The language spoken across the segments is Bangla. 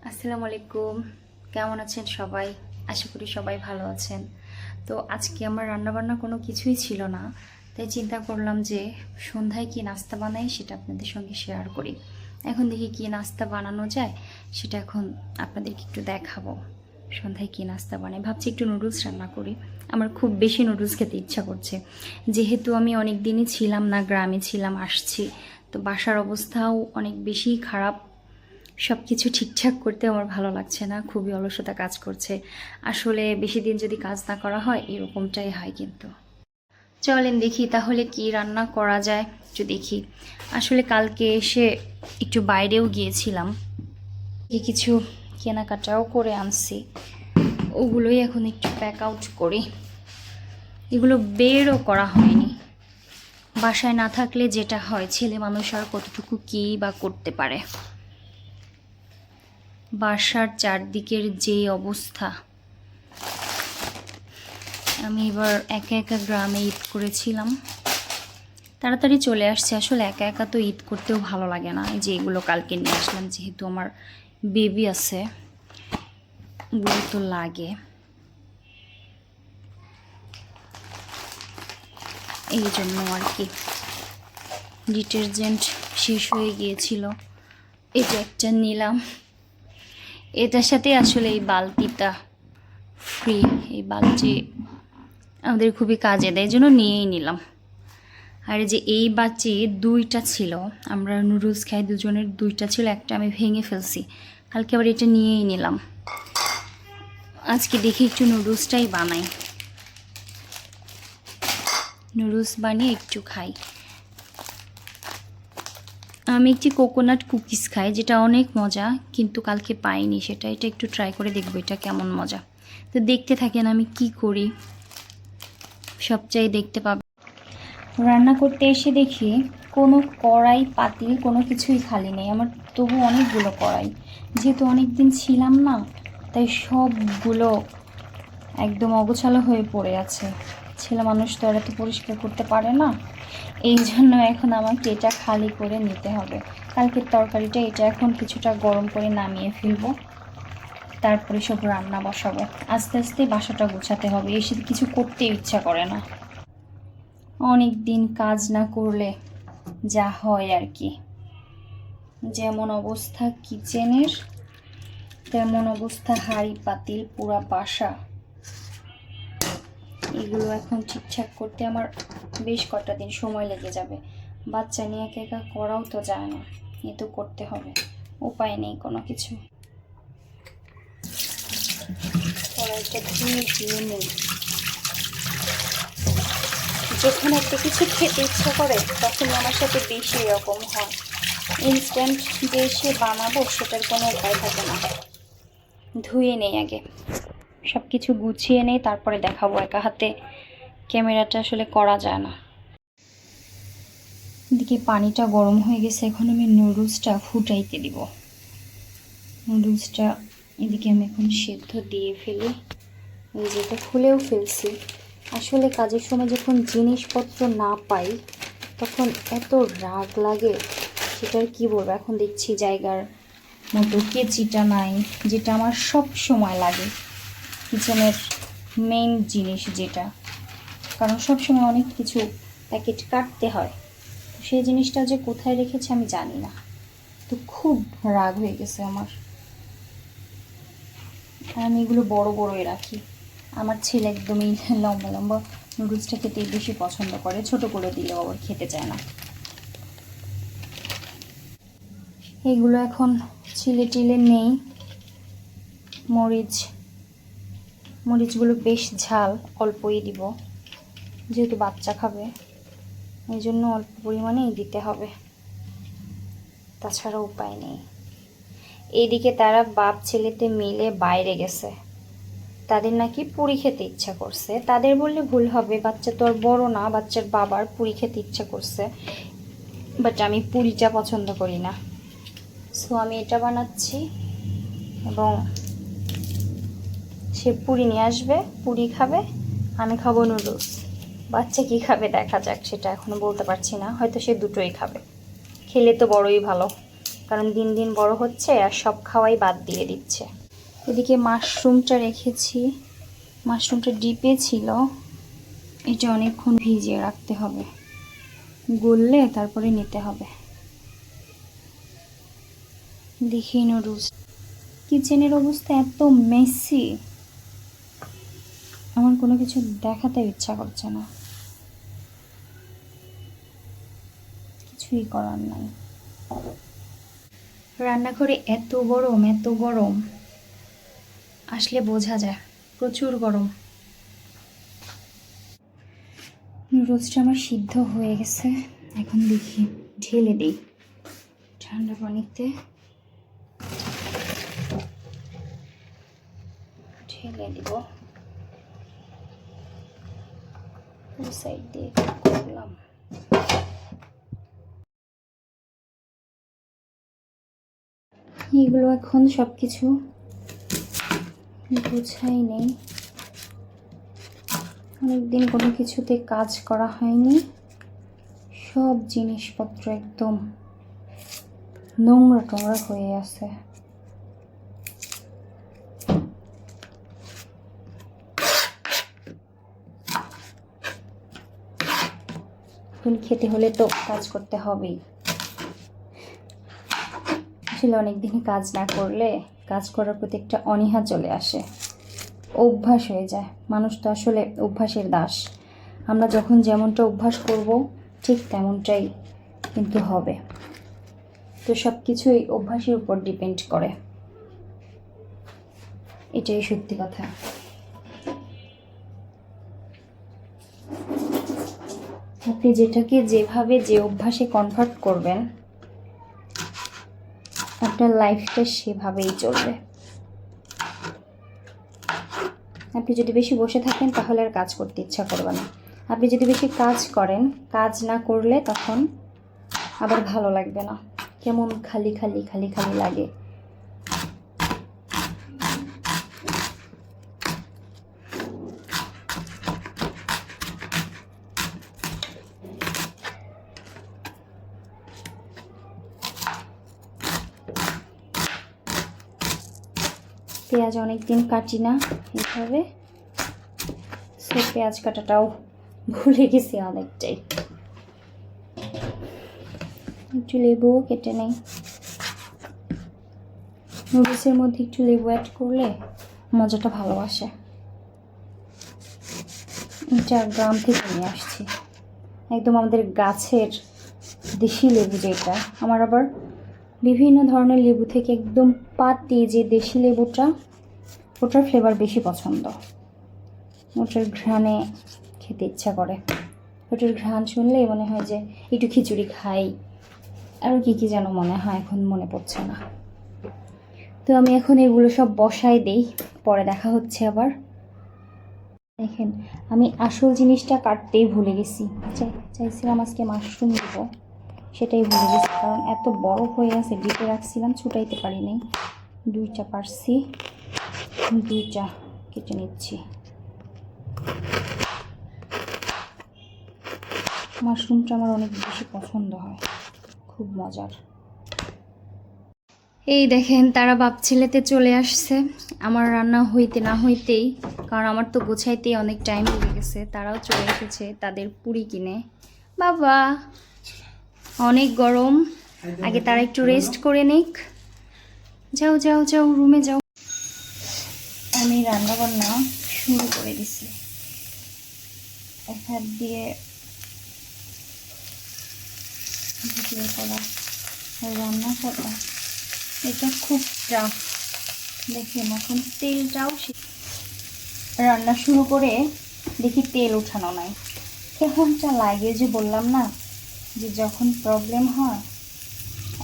আসসালামু আলাইকুম। কেমন আছেন সবাই? আশা করি সবাই ভালো আছেন। তো আজকে আমার রান্নাবান্না কোনো কিছুই ছিল না, তাই চিন্তা করলাম যে সন্ধ্যায় কি নাস্তা বানাই সেটা আপনাদের সঙ্গে শেয়ার করি। এখন দেখি কি নাস্তা বানানো যায়, সেটা এখন আপনাদেরকে একটু দেখাবো। সন্ধ্যায় কি নাস্তা বানাই ভাবছি, একটু নুডলস রান্না করি। আমার খুব বেশি নুডলস খেতে ইচ্ছা করছে, যেহেতু আমি অনেক দিনই ছিলাম না, গ্রামে ছিলাম, আসছি। তো বাসার অবস্থাও অনেক বেশি খারাপ, সব কিছু ঠিকঠাক করতে আমার ভালো লাগছে না, খুবই অলসতা কাজ করছে। আসলে বেশি দিন যদি কাজ না করা হয় এরকমটাই হয়। কিন্তু চলেন দেখি তাহলে কি রান্না করা যায়, একটু দেখি। আসলে কালকে এসে একটু বাইরেও গিয়েছিলাম, কিছু কেনাকাটাও করে আনছি, ওগুলোই এখন একটু প্যাক আউট করি। এগুলো বেরও করা হয়নি। বাসায় না থাকলে যেটা হয়, ছেলে মানুষ আর কতটুকু কী বা করতে পারে। বাসার চারদিকের যে অবস্থা, আমি এবার একা একা গ্রামে ঈদ করেছিলাম, তাড়াতাড়ি চলে আসছে। আসলে একা একা তো ঈদ করতেও ভালো লাগে না। এই যে এগুলো কালকে নিয়ে আসলাম, যেহেতু আমার বেবি আছে, এগুলো তো লাগে। এই জন্য আর কি। ডিটারজেন্ট শেষ হয়ে গিয়েছিল, এটা একটা নিলাম। এটার সাথে আসলে এই বালতিটা ফ্রি, এই বালতি আমাদের খুবই কাজে দেয়, এই জন্য নিয়েই নিলাম। আর যে এই বাটি দুইটা ছিল, আমরা নুডলস খাই দুজনের, দুইটা ছিল, একটা আমি ভেঙে ফেলছি। কালকে আবার এটা নিয়েই নিলাম। আজকে দেখি একটু নুডলসটাই বানাই, নুডলস বানিয়ে একটু খাই। আমি একটি কোকোনাট কুকিজ খাই, যেটা অনেক মজা, কিন্তু কালকে পাইনি সেটা। এটা একটু ট্রাই করে দেখবো এটা কেমন মজা। তো দেখতে থাকেন আমি কি করি, সবচাই দেখতে পাবে। রান্না করতে এসে দেখি কোনো কড়াই পাতিল কোনো কিছুই খালি নেই আমার। তবু অনেকগুলো কড়াই, যেহেতু অনেক দিন ছিলাম না, তাই সবগুলো একদম অগোছালো হয়ে পড়ে আছে। ছেলে মানুষ তো আর এত পরিষ্কার করতে পারে না, এই জন্য এখন আমাকে এটা খালি করে নিতে হবে। কালকের তরকারিটা এটা এখন কিছুটা গরম করে নামিয়ে ফেলবো, তারপরে সব রান্না বসাবো। আস্তে আস্তে বাসাটা গোছাতে হবে, এসে কিছু করতে ইচ্ছা করে না। অনেক দিন কাজ না করলে যা হয় আর কি। যেমন অবস্থা কিচেনের, তেমন অবস্থা হাঁড়ি পাতিল, পুরা বাসা। এগুলো এখন ঠিকঠাক করতে আমার বেশ কটা দিন সময় লেগে যাবে। বাচ্চা নিয়ে একা একা করাও তো যায় না, এ তো করতে হবে, উপায় নেই কোনো কিছু। কড়াইটা ধুয়ে নেই। যখন একটা কিছু খেতে ইচ্ছা করে তখন আমার সাথে বেশি এরকম হয়। ইনস্ট্যান্ট যে এসে বানাবো সেটার কোনো উপায় থাকে না। ধুয়ে নেই আগে, সব কিছু গুছিয়ে নেই, তারপরে দেখাবো। একা হাতে ক্যামেরাটা আসলে করা যায় না। এদিকে পানিটা গরম হয়ে গেছে, এখন আমি নুডলসটা ফুটাইতে দিব। নুডলসটা এদিকে আমি এখন সেদ্ধ দিয়ে ফেলি। এই যেটা খুলেও ফেলছি। আসলে কাজের সময় যখন জিনিসপত্র না পাই তখন এত রাগ লাগে, সেটা আর কি বলবো। এখন দেখছি জায়গার মতো কেচিটা নাই, যেটা আমার সব সময় লাগে, কিচেনের মেইন জিনিস যেটা। কারণ সব সময় অনেক কিছু প্যাকেট কাটতে হয়, সেই জিনিসটা যে কোথায় রেখেছে আমি জানি না। তো খুব রাগ হয়ে গেছে আমার। আর আমি এগুলো বড় বড়ই রাখি। আমার ছেলে একদমই লম্বা লম্বা নুডলসটা খেতে বেশি পছন্দ করে, ছোট করে দিলেও আবার খেতে চায় না। এগুলো এখন ছিলে টিলে নেই। মরিচগুলো বেশ ঝাল, অল্পই দিব, যেহেতু বাচ্চা খাবে এই জন্য অল্প পরিমাণেই দিতে হবে, তাছাড়া উপায় নেই। এইদিকে তারা বাপ ছেলেতে মিলে বাইরে গেছে, তাদের নাকি পুরি খেতে ইচ্ছা করছে। তাদের বললে ভুল হবে, বাচ্চা তো আর বড় না, বাচ্চার বাবার পুরি খেতে ইচ্ছা করছে, বাট আমি পুরিটা পছন্দ করি না। সো আমি এটা বানাচ্ছি এবং সে পুরি নিয়ে আসবে, পুরি খাবে, আমি খাবো নুডলস। বাচ্চা কি খাবে দেখা যাক, সেটা এখনো বলতে পারছি না, হয়তো সে দুটোই খাবে। খেলে তো বড়ই ভালো, কারণ দিন দিন বড় হচ্ছে আর সব খাওয়াই বাদ দিয়ে দিচ্ছে। এদিকে মাশরুমটা রেখেছি, মাশরুমটা ডিপে ছিল, এটা অনেকক্ষণ ভিজিয়ে রাখতে হবে, গললে তারপরে নিতে হবে। দেখি নুডলস, কিচেনের অবস্থা এত মেসি, আমার কোনো কিছু দেখাতে ইচ্ছা করছে না, কিছুই করার নাই। রান্নাঘরে এত গরম, আসলে বোঝা যায় প্রচুর গরম। নুডলসটা আমার সিদ্ধ হয়ে গেছে, এখন দেখি ঢেলে দিই ঠান্ডা পানিতে, ঢেলে দিব। সাইড দিয়ে করলাম। এগুলো এখন সব কিছু গুছাই নেই, অনেকদিন কোনো কিছুতে কাজ করা হয়নি, সব জিনিসপত্র একদম নোংরা টোংরা হয়ে আছে। এখন খেতে হলে তো কাজ করতে হবেই। আসলে অনেকদিন কাজ না করলে কাজ করার প্রতি একটা অনীহা চলে আসে, অভ্যাস হয়ে যায়। মানুষ তো আসলে অভ্যাসের দাস, আমরা যখন যেমনটা অভ্যাস করব ঠিক তেমনটাই কিন্তু হবে। তো সব কিছুই অভ্যাসের উপর ডিপেন্ড করে, এটাই সত্যি কথা। আপনি যেটাকে যেভাবে যে অভ্যাসে কনভার্ট করবেন, আপনার লাইফটা সেভাবেই চলবে। আপনি যদি বেশি বসে থাকেন তাহলে আর কাজ করতে ইচ্ছা করবে না। আপনি যদি বেশি কাজ করেন, কাজ না করলে তখন আবার ভালো লাগবে না, কেমন খালি খালি খালি খালি লাগে। পেঁয়াজ অনেকদিন কাটি না এভাবে, সে পেঁয়াজ কাটাটাও ভুলে গেছি অনেকটাই। একটু লেবুও কেটে নেই, নুডলসের মধ্যে একটু লেবু অ্যাড করলে মজাটা ভালো আসে। এটা গ্রাম থেকে নিয়ে আসছি, একদম আমাদের গাছের দেশি লেবু যেটা। আমার আবার বিভিন্ন ধরনের লেবু থেকে একদম পাতি যে দেশি লেবুটা, ওটার ফ্লেভার বেশি পছন্দ, ওটার ঘ্রাণে খেতে ইচ্ছা করে। ওটার ঘ্রাণ শুনলেই মনে হয় যে একটু খিচুড়ি খাই, আরও কী কী যেন মনে হয়, এখন মনে পড়ছে না। তো আমি এখন এগুলো সব বসাই দিই, পরে দেখা হচ্ছে আবার। দেখেন আমি আসল জিনিসটা কাটতেই ভুলে গেছি, চাইছিলাম আজকে মাশরুম দেব, সেটাই ভুলে গেছি, কারণ এত বড় হয়ে আছে, ডিপে রাখছিলাম, ছুটাইতে পারি নাই। দুইটা পারছি, দুইটা কেটে নিচ্ছি। মাশরুমটা আমার অনেক বেশি পছন্দ হয়, খুব মজার। এই দেখেন তারা বাপ ছেলেতে চলে আসছে আমার রান্না হইতে না হইতেই, কারণ আমার তো গোছাইতেই অনেক টাইম লেগে গেছে। তারাও চলে এসেছে তাদের পুরি কিনে। বাবা অনেক গরম, আগে তারা একটু রেস্ট করে নিক। যাও যাও যাও রুমে যাও। আমি রান্না বান্না শুরু করে দিছি, এক হাত দিয়ে ভিডিও করা রান্না করা, এটা খুব টাফ। দেখেন এখন তেলটাও রান্না শুরু করে দেখি তেল উঠানো নাই, কেমনটা লাগে। যে বললাম না যে যখন প্রবলেম হয়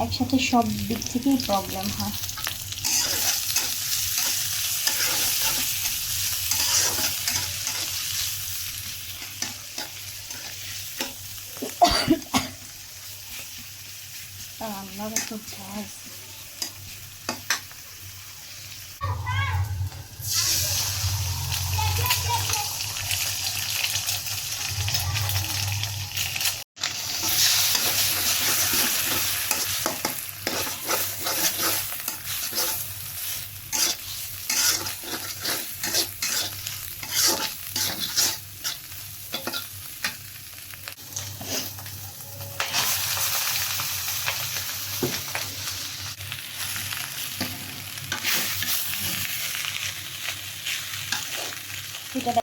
একসাথে সব দিক থেকেই প্রবলেম হয়। রান্নার তো গ্যাস, সেটা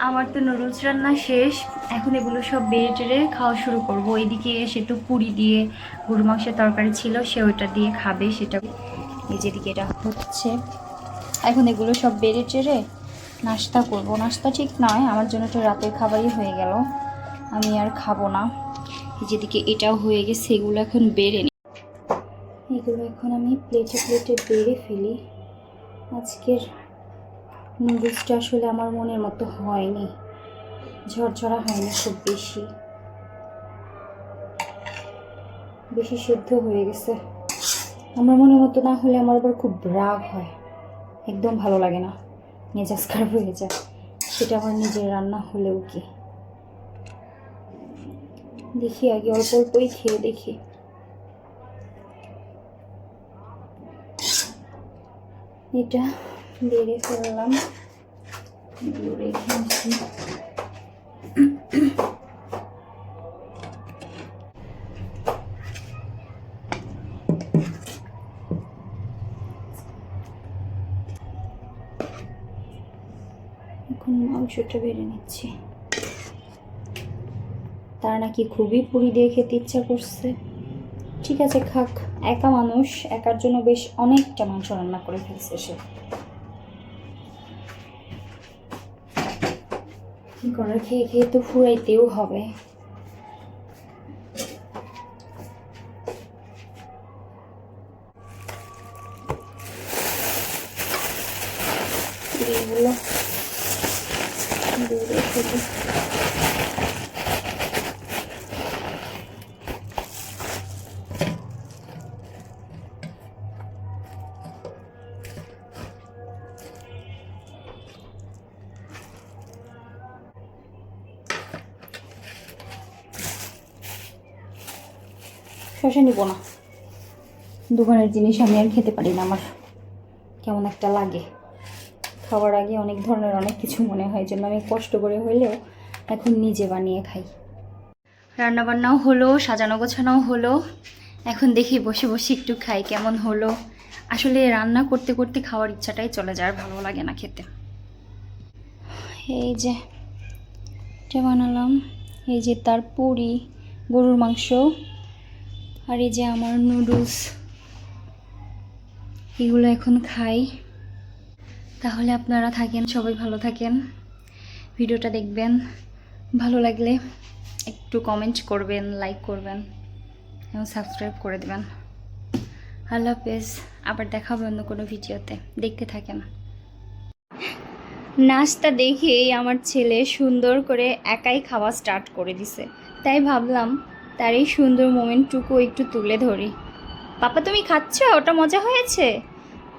আমার তো নুডলস রান্না শেষ। এখন এগুলো সব বেড়ে টেড়ে খাওয়া শুরু করবো। এইদিকে সে তো পুরি দিয়ে গরু মাংসের তরকারি ছিল, সে ওইটা দিয়ে খাবে, সেটা এই যেদিকে এটা হচ্ছে। এখন এগুলো সব বেড়ে টেড়ে নাস্তা করব। নাস্তা ঠিক নয়, আমার জন্য তো রাতের খাবারই হয়ে গেল, আমি আর খাবো না। এই যেদিকে এটাও হয়ে গেছে, এগুলো এখন বেড়ে নিই। এগুলো এখন আমি প্লেটে প্লেটে বেড়ে ফেলি। আজকের নুডলসটা আসলে আমার মনের মতো হয়নি, ঝরঝরা হয়নি, খুব বেশি সেদ্ধ হয়ে গেছে। আমার মনের মতো না হলে আমার আবার খুব রাগ হয়, একদম ভালো লাগে না, মেজাজ খারাপ হয়ে যায়। সেটা আমার নিজের রান্না হলেও কি। দেখি আগে অল্প অল্পই খেয়ে দেখি। এটা বেড়ে ফেললাম, রেখে আসি। এখন মাংসটা বেড়ে নিচ্ছি। তার নাকি খুবই পুরি দিয়ে খেতে ইচ্ছা করছে। ঠিক আছে, খাক, একা মানুষ, একার জন্য বেশ অনেকটা মাংস রান্না করে ফেলছে সে। কি করার, খেয়ে খেয়ে তো ফুরাইতেও হবে। এগুলো দূরে থেকে শসা নিব না, দোকানের জিনিস আমি আর খেতে পারি না, আমার কেমন একটা লাগে। খাওয়ার আগে অনেক ধরনের অনেক কিছু মনে হয়, জন্য আমি কষ্ট করে হলেও এখন নিজে বানিয়ে খাই। রান্নাবান্নাও হলো, সাজানো গোছানোও হলো। এখন দেখি বসে বসে একটু খাই কেমন হলো। আসলে রান্না করতে করতে খাওয়ার ইচ্ছাটাই চলে যায়, আর ভালো লাগে না খেতে। এই যে এটা বানালাম, এই যে তার পুরি, গরুর মাংস, আর এই যে আমার নুডলস, এগুলো এখন খাই। তাহলে আপনারা থাকেন, সবাই ভালো থাকেন, ভিডিওটা দেখবেন, ভালো লাগলে একটু কমেন্ট করবেন, লাইক করবেন এবং সাবস্ক্রাইব করে দেবেন। আল্লাহ হাফেজ, আবার দেখা হবে অন্য কোনো ভিডিওতে, দেখতে থাকেন। নাচটা দেখেই আমার ছেলে সুন্দর করে একাই খাওয়া স্টার্ট করে দিছে, তাই ভাবলাম তার এই সুন্দর মোমেন্টটুকু একটু তুলে ধরি। পাপা তুমি খাচ্ছ, ওটা মজা হয়েছে?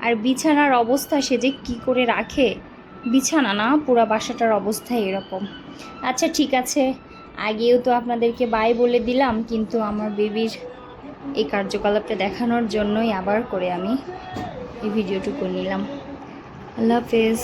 আর বিছানার অবস্থা সে যে কী করে রাখে, বিছানা না পুরা বাসাটার অবস্থা এরকম। আচ্ছা ঠিক আছে, আগেও তো আপনাদেরকে বাই বলে দিলাম, কিন্তু আমার বেবির এই কার্যকলাপটা দেখানোর জন্যই আবার করে আমি এই ভিডিওটুকু নিলাম। আল্লাহ হাফেজ।